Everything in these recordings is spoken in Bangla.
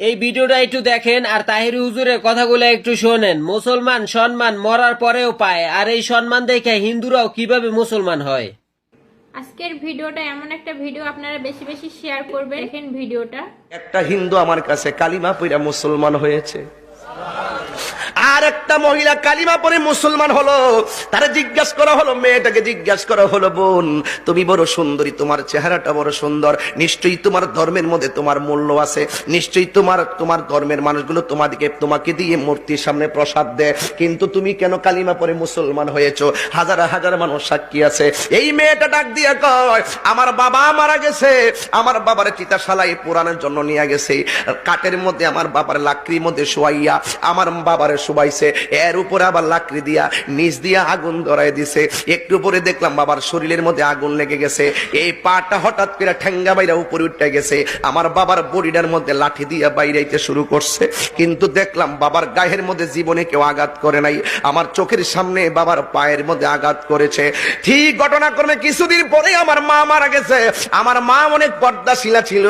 এই ভিডিওটা একটু দেখেন আর তাহির হুজুরের কথাগুলো একটু শোনেন। মুসলমান সম্মান মরার পরেও পায়, আর এই সম্মান দেখে হিন্দুরাও কিভাবে মুসলমান হয়। আজকের ভিডিওটা এমন একটা ভিডিও, আপনারা বেশি বেশি শেয়ার করবেন। দেখেন ভিডিওটা। একটা হিন্দু আমার কাছে কালিমা পড়ে মুসলমান হয়েছে, আর একটা মহিলা কালিমা পড়ে মুসলমান হলো। তারা জিজ্ঞাসা করা হলো, মেয়েটাকে জিজ্ঞাসা করা হলো, বোন তুমি বড় সুন্দরী, তোমার চেহারাটা বড় সুন্দর, নিশ্চয়ই তোমার ধর্মের মধ্যে তোমার মূল্য আছে, নিশ্চয়ই তোমার ধর্মের মানুষগুলো তোমাকে দিয়ে মূর্তির সামনে প্রসাদ দেয়, কিন্তু তুমি কেন কালিমা পড়ে মুসলমান হয়েছো? হাজার হাজার মানুষ সাক্ষী আছে। এই মেয়েটা ডাক দিয়ে কয়, আমার বাবা মারা গেছে, আমার বাবার চিতাশালায় পোড়ানোর জন্য নিয়ে গেছে, কাঠের মধ্যে আমার বাবার লাকড়ির মধ্যে শোয়াইয়া আমার বাবারে শুবাইছে, এর উপরে আবার লাকড়ি দিয়া নিচ দিয়া আগুন ধরাই দিছে। একটু পরে দেখলাম বাবার শরীরের মধ্যে আগুন লেগে গেছে, এই পাটা হঠাৎ করে ঠ্যাঙ্গা বাইরা উপরে উঠে গেছে, আমার বাবার বডিটার মধ্যে লাঠি দিয়া বাইরাইতে শুরু করছে, কিন্তু দেখলাম বাবার গায়ের মধ্যে জীবনে কেউ আঘাত করে নাই, আমার চোখের সামনে বাবার পায়ের মধ্যে আঘাত করেছে। ঠিক ঘটনাক্রমে কিছুদিন পরে আমার মা মারা গেছে। আমার মা অনেক পর্দাশীলা ছিল,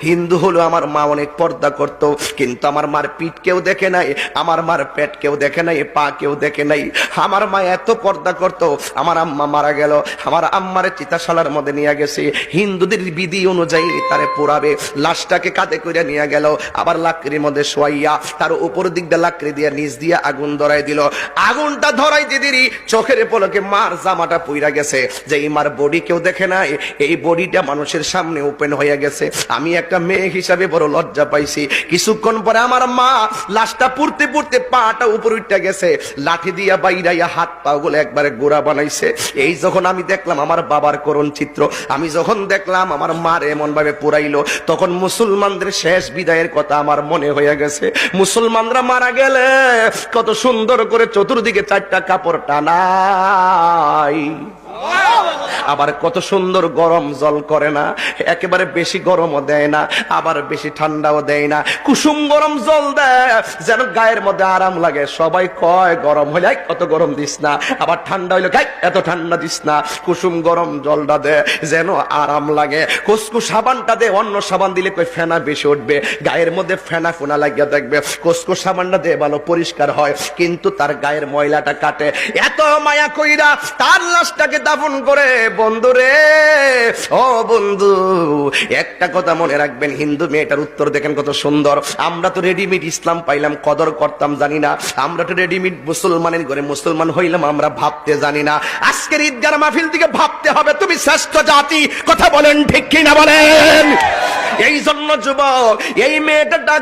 হিন্দু হলো, আমার মা অনেক পর্দা করত, কিন্তু আমার মার পিঠ কেউ দেখে নাই, আমার মার পেট কেউ দেখে নাই, পা কেউ দেখে নাই। আমার মা এত পর্দা করত। আমার আম্মা মারা গেল, আমার আম্মারে চিতাশালার মধ্যে নিয়ে গেছে, হিন্দুদের বিধি অনুযায়ী তারে পোড়াবে, লাশটাকে কাঁধে করে নিয়ে গেল, আবার লাকড়ির মধ্যে শোয়াইয়া তার উপর দিক দিয়ে লাকড়ি দিয়ে নিচ দিয়ে আগুন ধরাই দিল। আগুনটা ধরাই দিদি চোখের পলকে মার জামাটা পুইরা গেছে, যে এই মার বডি কেউ দেখে নাই, এই বডিটা মানুষের সামনে ওপেন হয়ে গেছে। আমি একটা মেয়ে হিসাবে বড় লজ্জা পাইছি। কিছুক্ষণ পরে আমার মা লাশটা পুড়তে পুড়তে পাটা উপর উঠে গেছে, লাঠি দিয়া বাইরাইয়া হাত পা গুলো একবারে গোড়া বানাইছে। এই যখন আমি দেখলাম আমার বাবার করুণ চিত্র, আমি যখন দেখলাম আমার মার এমন ভাবে পুরাইলো, তখন মুসলমানদের শেষ বিদায়ের কথা আমার মনে হয়ে গেছে। মুসলমানরা মারা গেলে কত সুন্দর করে চতুর্দিকে চারটা কাপড় টানাই, আবার কত সুন্দর গরম জল করে না, একেবারে বেশি গরমও দেয় না, আবার বেশি ঠান্ডাও দেয় না, কুসুম গরম জল দেয় যেন গায়ের মধ্যে আরাম লাগে। সবাই কয় গরম হইলে কত গরম দিস না, আবার ঠান্ডা হইলে গাই এত ঠান্ডা দিস না। কুসুম গরম জলটা দে যেন আরাম লাগে। কুসকু সাবানটা দে, অন্য সাবান দিলে কই ফেনা বেশি উঠবে, গায়ের মধ্যে ফেনা ফোনা লাগিয়া দেখবে। কুসকু সাবানটা দে ভালো পরিষ্কার হয়, কিন্তু তার গায়ের ময়লাটা কাটে। এত মায়া কইরা তার লাশটাকে দাফন করে। বন্ধু রে, ও বন্ধু, একটা কথা মনে রাখবেন, হিন্দু মেয়েটার উত্তর দেখেন কত সুন্দর। আমরা তো রেডিমেড ইসলাম পাইলাম, কদর করতাম জানি না। আমরা তো রেডিমেড মুসলমানের ঘরে মুসলমান হইলাম, আমরা ভাবতে জানি না। আজকের ঈদগার মাহফিল থেকে ভাবতে হবে তুমি শ্রেষ্ঠ জাতি। কথা বলেন ঠিক কিনা বলেন? এই জন্য যুবক, এই মেয়েটা